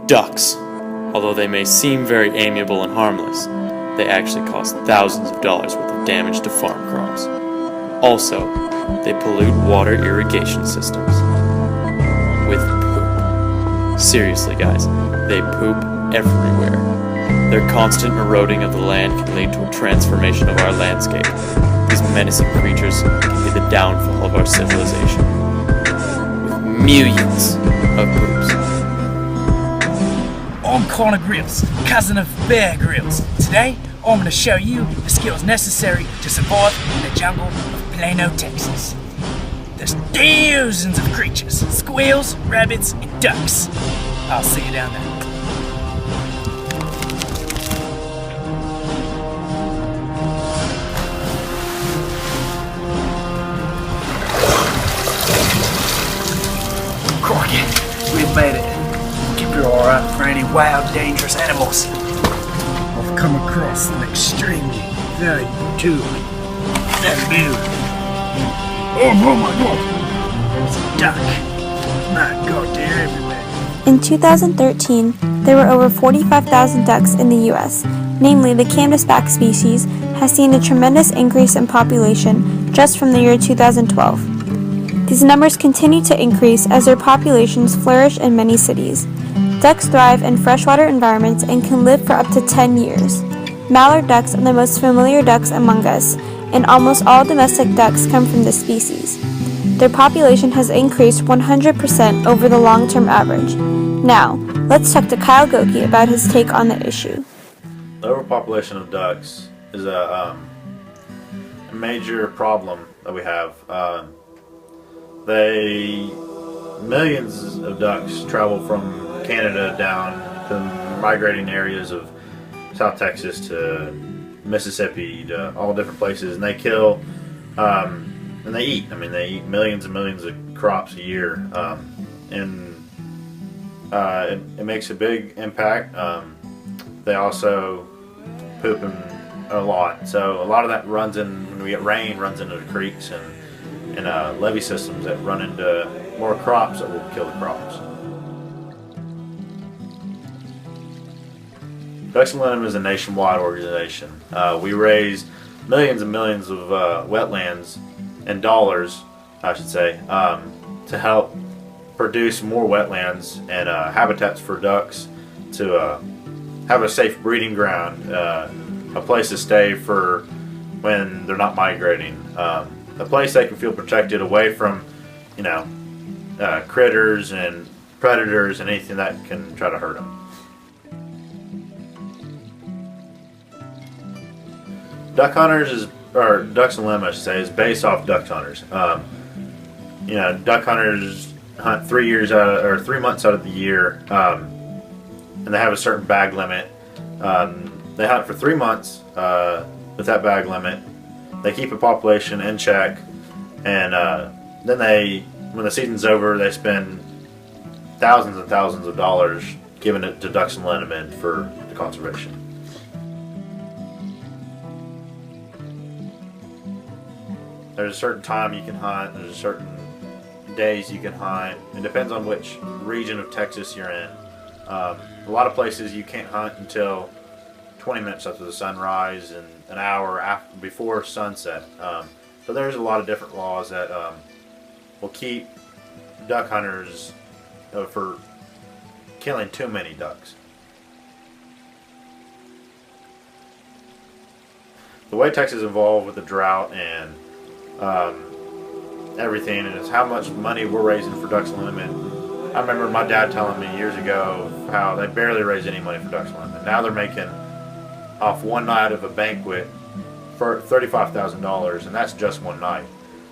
Ducks, although they may seem very amiable and harmless, they actually cause thousands of dollars worth of damage to farm crops. Also, they pollute water irrigation systems with poop. Seriously, guys, they poop everywhere. Their constant eroding of the land can lead to a transformation of our landscape. These menacing creatures can be the downfall of our civilization, with millions of poops. I'm Connor Grills, cousin of Bear Grylls. Today, I'm going to show you the skills necessary to survive in the jungle of Plano, Texas. There's thousands of creatures, squirrels, rabbits, and ducks. I'll see you down there. Crikey, we've made it. Keep your eye out for any wild, dangerous animals. I've come across an extremely valuable tool. That dude. Oh my god! It's a duck. My god, they're everywhere. In 2013, there were over 45,000 ducks in the U.S., namely the canvasback species has seen a tremendous increase in population just from the year 2012. These numbers continue to increase as their populations flourish in many cities. Ducks thrive in freshwater environments and can live for up to 10 years. Mallard ducks are the most familiar ducks among us, and almost all domestic ducks come from this species. Their population has increased 100% over the long-term average. Now, let's talk to Kyle Goki about his take on the issue. The overpopulation of ducks is a major problem that we have. Millions of ducks travel from Canada down to migrating areas of South Texas to Mississippi to all different places, and they kill and they eat. I mean, they eat millions and millions of crops a year, and it makes a big impact. They also poop a lot, so a lot of that runs in when we get rain, runs into the creeks and levee systems that run into more crops that will kill the crops. Ducks Unlimited is a nationwide organization. We raise millions and millions of wetlands and dollars, I should say, to help produce more wetlands and habitats for ducks to have a safe breeding ground, a place to stay for when they're not migrating. A place they can feel protected away from, critters and predators and anything that can try to hurt them. Ducks Unlimited, I should say, is based off duck hunters. Duck hunters hunt 3 months out of the year, and they have a certain bag limit. They hunt for 3 months with that bag limit. They keep a population in check, and then when the season's over, they spend thousands and thousands of dollars giving it to Ducks Unlimited for the conservation. There's a certain time you can hunt, there's certain days you can hunt. It depends on which region of Texas you're in. A lot of places you can't hunt until 20 minutes after the sunrise and an hour before sunset. So there's a lot of different laws that will keep duck hunters for killing too many ducks. The way Texas evolved with the drought and everything, and it's how much money we're raising for Ducks Unlimited. I remember my dad telling me years ago how they barely raised any money for Ducks Unlimited. Now they're making off one night of a banquet for $35,000, and that's just one night.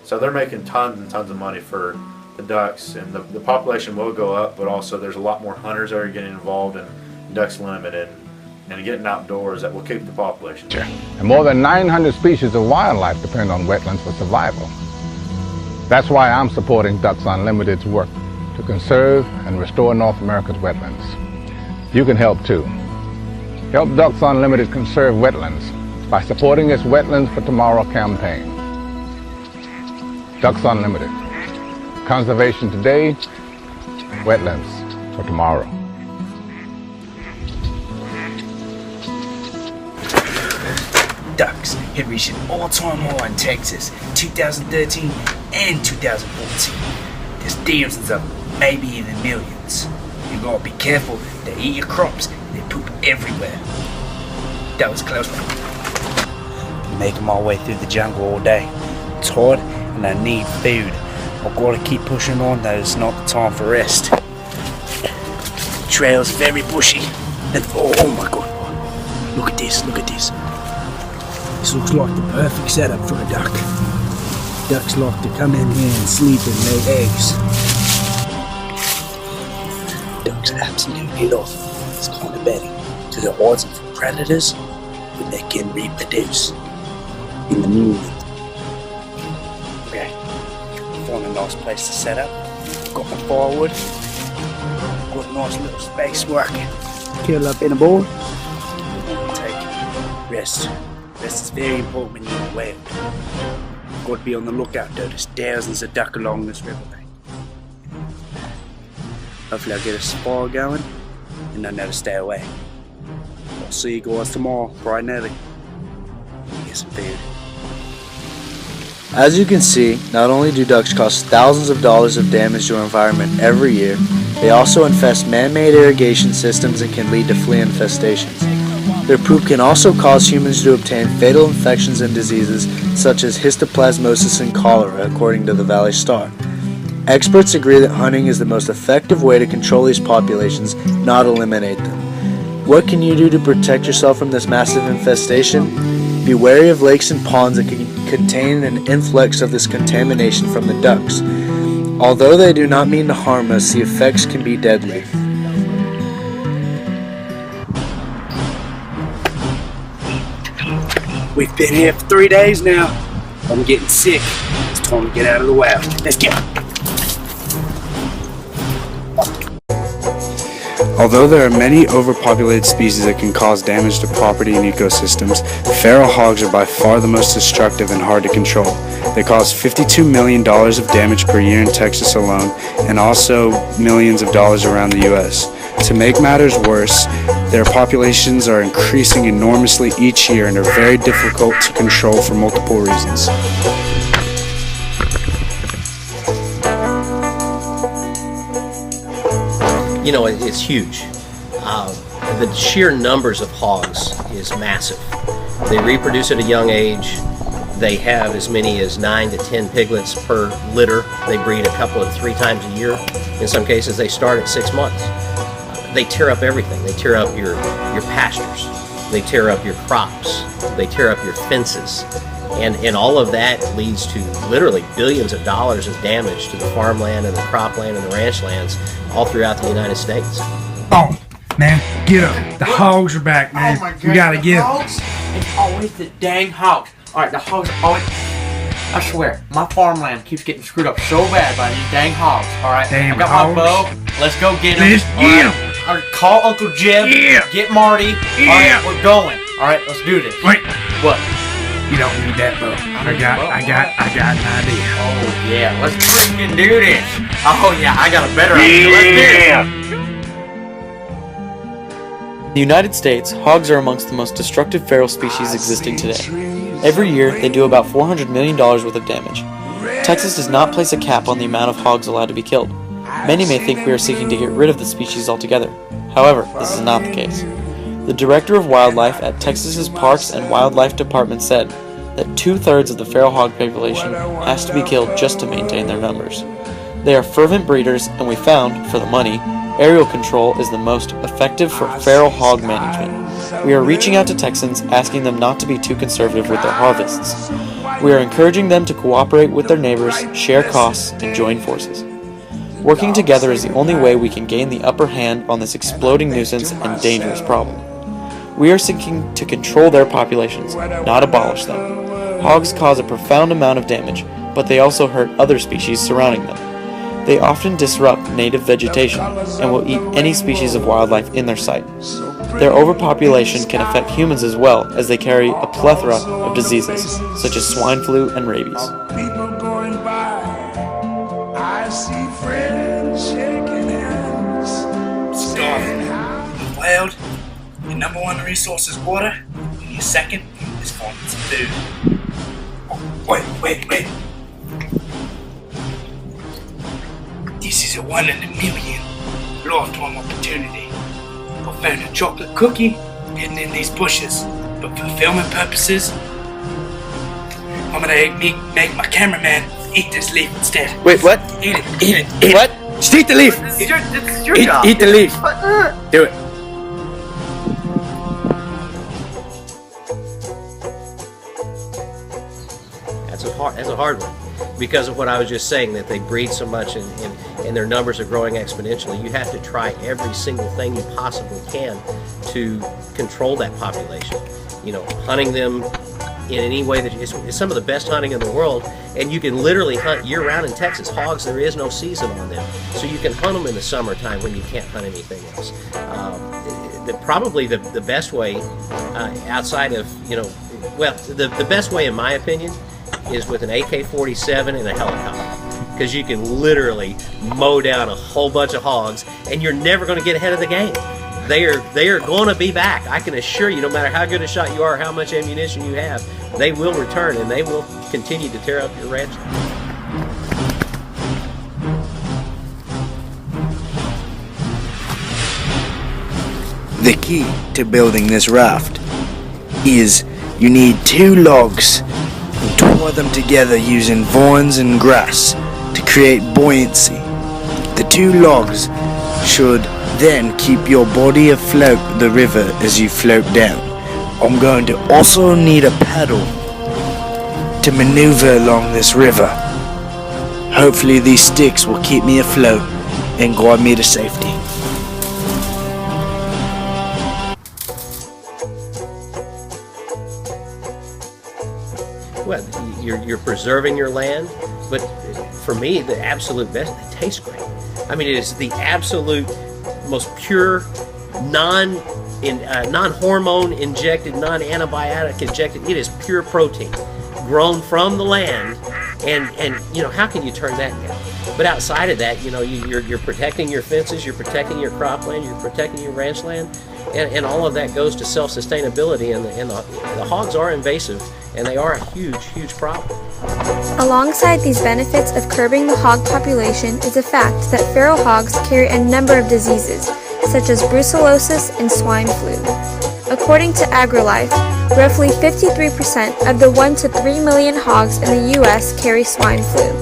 So they're making tons and tons of money for the ducks, and the population will go up, but also there's a lot more hunters that are getting involved in Ducks Unlimited and getting outdoors that will keep the population. And more than 900 species of wildlife depend on wetlands for survival. That's why I'm supporting Ducks Unlimited's work to conserve and restore North America's wetlands. You can help too. Help Ducks Unlimited conserve wetlands by supporting its Wetlands for Tomorrow campaign. Ducks Unlimited. Conservation today, wetlands for tomorrow. ducks had reached an all-time high in Texas 2013 and 2014. There's thousands of them, maybe even millions. You gotta be careful, they eat your crops, they poop everywhere. That was close one. Making my way through the jungle all day. It's hard and I need food. I've gotta keep pushing on though, it's not the time for rest. The trail's very bushy. And oh my god. Look at this, look at this. This looks like the perfect setup for a duck. Ducks like to come in here and sleep and lay eggs. Ducks absolutely love this kind of bedding because it hides them from predators when they can reproduce in the movement. Okay, found a nice place to set up. Got my firewood. Got a nice little space where I can curl up in a ball. Rest. Rest is very important when you're in the wild. Got to be on the lookout though, there's thousands of duck along this riverbank. Hopefully I'll get a spar going and I know to stay away. I'll see you guys tomorrow, bright and early. Get some food. As you can see, not only do ducks cause thousands of dollars of damage to our environment every year, they also infest man-made irrigation systems and can lead to flea infestations. Their poop can also cause humans to obtain fatal infections and diseases such as histoplasmosis and cholera, according to the Valley Star. Experts agree that hunting is the most effective way to control these populations, not eliminate them. What can you do to protect yourself from this massive infestation? Be wary of lakes and ponds that can contain an influx of this contamination from the ducks. Although they do not mean to harm us, the effects can be deadly. We've been here for 3 days now. I'm getting sick. It's time to get out of the wild. Let's get it. Although there are many overpopulated species that can cause damage to property and ecosystems, feral hogs are by far the most destructive and hard to control. They cause $52 million of damage per year in Texas alone, and also millions of dollars around the U.S. To make matters worse, their populations are increasing enormously each year and are very difficult to control for multiple reasons. You know, it's huge. The sheer numbers of hogs is massive. They reproduce at a young age. They have as many as 9 to 10 piglets per litter. They breed a couple of 3 times a year. In some cases, they start at 6 months. They tear up everything. They tear up your pastures. They tear up your crops. They tear up your fences. And all of that leads to literally billions of dollars of damage to the farmland and the cropland and the ranch lands all throughout the United States. Oh, man, get up. The hogs are back, man. Oh my God, we gotta the get them. hogs? It's always the dang hogs. Alright, the hogs always... I swear, my farmland keeps getting screwed up so bad by these dang hogs, alright? Damn I got hogs. my bow. Let's go get them. Let's get 'em. Alright, call Uncle Jeb. Yeah. Get Marty. Yeah. Alright, we're going. Alright, let's do this. Wait, What? you don't need that bow. I got an idea. Oh, yeah, let's freaking do this. Oh, yeah, I got a better idea. Let's do this. In the United States, hogs are amongst the most destructive feral species existing today. Every year, they do about $400 million worth of damage. Texas does not place a cap on the amount of hogs allowed to be killed. Many may think we are seeking to get rid of the species altogether. However, this is not the case. The Director of Wildlife at Texas's Parks and Wildlife Department said that 2/3 of the feral hog population has to be killed just to maintain their numbers. They are fervent breeders, and we found, for the money, aerial control is the most effective for feral hog management. We are reaching out to Texans, asking them not to be too conservative with their harvests. We are encouraging them to cooperate with their neighbors, share costs, and join forces. Working together is the only way we can gain the upper hand on this exploding nuisance and dangerous problem. We are seeking to control their populations, not abolish them. Hogs cause a profound amount of damage, but they also hurt other species surrounding them. They often disrupt native vegetation and will eat any species of wildlife in their sight. Their overpopulation can affect humans as well, as they carry a plethora of diseases, such as swine flu and rabies. People going by, I see friends shaking hands. Starving. Wild. Your number 1 resource is water, and your second Let's find some food. Oh, wait. This is a 1 in a million lifetime opportunity. I found a chocolate cookie hidden in these bushes, but for filming purposes, I'm gonna make my cameraman eat this leaf instead. Wait, what? Eat it. What? Just eat the leaf. It's your job. Eat the leaf. Do it. That's a hard one, because of what I was just saying, that they breed so much and their numbers are growing exponentially. You have to try every single thing you possibly can to control that population. You know, hunting them in any way that it's some of the best hunting in the world, and you can literally hunt year-round in Texas. Hogs, there is no season on them, so you can hunt them in the summertime when you can't hunt anything else. Probably the best way, outside of, the best way in my opinion is with an AK-47 and a helicopter, because you can literally mow down a whole bunch of hogs, and you're never going to get ahead of the game. They are going to be back. I can assure you, no matter how good a shot you are, how much ammunition you have, they will return, and they will continue to tear up your ranch. The key to building this raft is you need 2 logs and tore them together using vines and grass to create buoyancy. The 2 logs should then keep your body afloat the river as you float down. I'm going to also need a paddle to maneuver along this river. Hopefully these sticks will keep me afloat and guide me to safety. Well, you're preserving your land, but for me, the absolute best, they taste great. I mean, it is the absolute most pure, non-hormone injected, non-antibiotic injected. It is pure protein, grown from the land, and how can you turn that down? But outside of that, you're protecting your fences, you're protecting your cropland, you're protecting your ranch land, and all of that goes to self-sustainability. And the hogs are invasive, and they are a huge problem. Alongside these benefits of curbing the hog population is the fact that feral hogs carry a number of diseases, such as brucellosis and swine flu. According to AgriLife, roughly 53% of the 1 to 3 million hogs in the U.S. carry swine flu.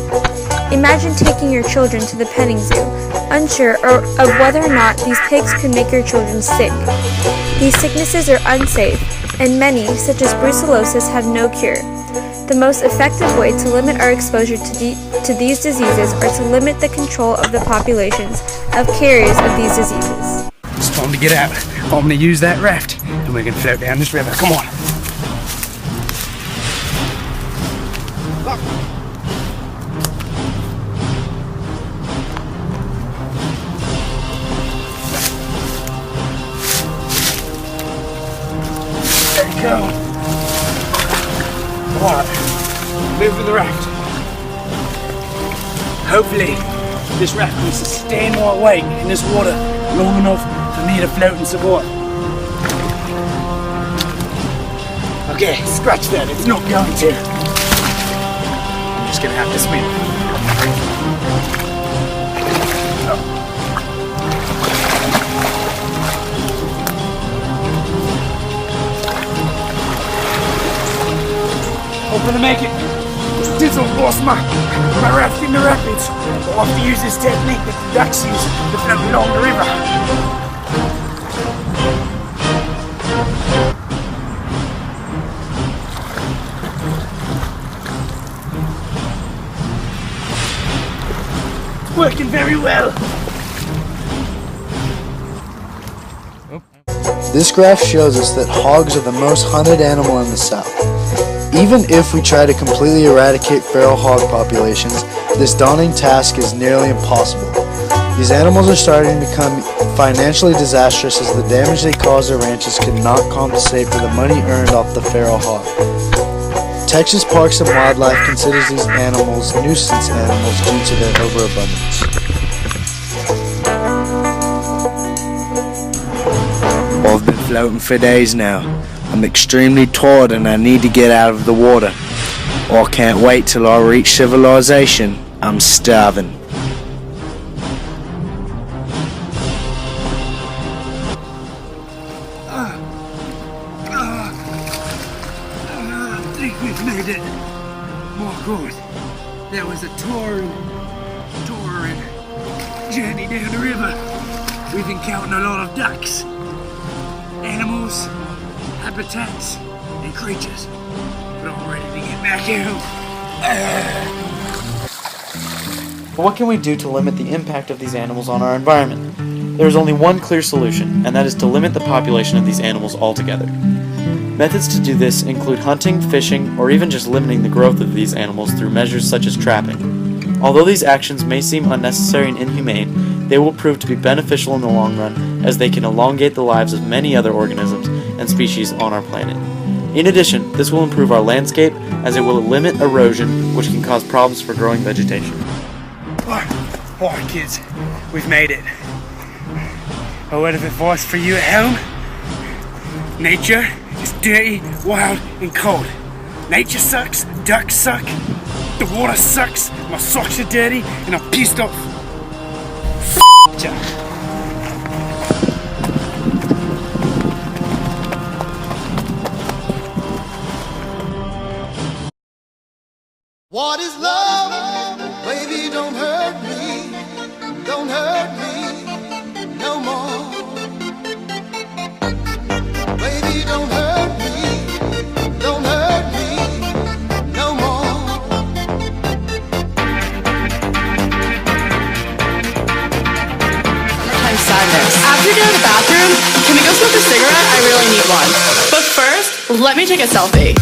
Imagine taking your children to the petting zoo, unsure of whether or not these pigs could make your children sick. These sicknesses are unsafe, and many, such as brucellosis, have no cure. The most effective way to limit our exposure to these diseases are to limit the control of the populations of carriers of these diseases. It's time to get out. I'm going to use that raft, and we can float down this river. Come on. There you go. Alright, moving the raft. Hopefully, this raft will sustain my weight in this water long enough for me to float and support. Okay, scratch that, it's not going to. I'm just gonna have to swim. I'm gonna make it. Dizzle lost my raft in the rapids. I'll have to use this technique that the ducks use to float along the river. It's working very well. This graph shows us that hogs are the most hunted animal in the South. Even if we try to completely eradicate feral hog populations, this daunting task is nearly impossible. These animals are starting to become financially disastrous as the damage they cause their ranches cannot compensate for the money earned off the feral hog. Texas Parks and Wildlife considers these animals nuisance animals due to their overabundance. I've been floating for days now. I'm I'm extremely tired and I need to get out of the water. I can't wait till I reach civilization. I'm starving. I think we've made it. Oh God, that was a touring journey down the river. We've encountered a lot of ducks, animals, habitats, and creatures. But I'm ready to get back home. But what can we do to limit the impact of these animals on our environment? There is only one clear solution, and that is to limit the population of these animals altogether. Methods to do this include hunting, fishing, or even just limiting the growth of these animals through measures such as trapping. Although these actions may seem unnecessary and inhumane, they will prove to be beneficial in the long run, as they can elongate the lives of many other organisms and species on our planet. In addition, this will improve our landscape, as it will limit erosion, which can cause problems for growing vegetation. Alright kids, we've made it. A word of advice for you at home. Nature is dirty, wild, and cold. Nature sucks, ducks suck, the water sucks, my socks are dirty, and I'm pissed off. Ya. What is love? Baby, don't hurt me. Don't hurt me no more. Baby, don't hurt me. Don't hurt me no more. Sadness. After you get out of the bathroom, can we go smoke a cigarette? I really need one. But first, let me take a selfie.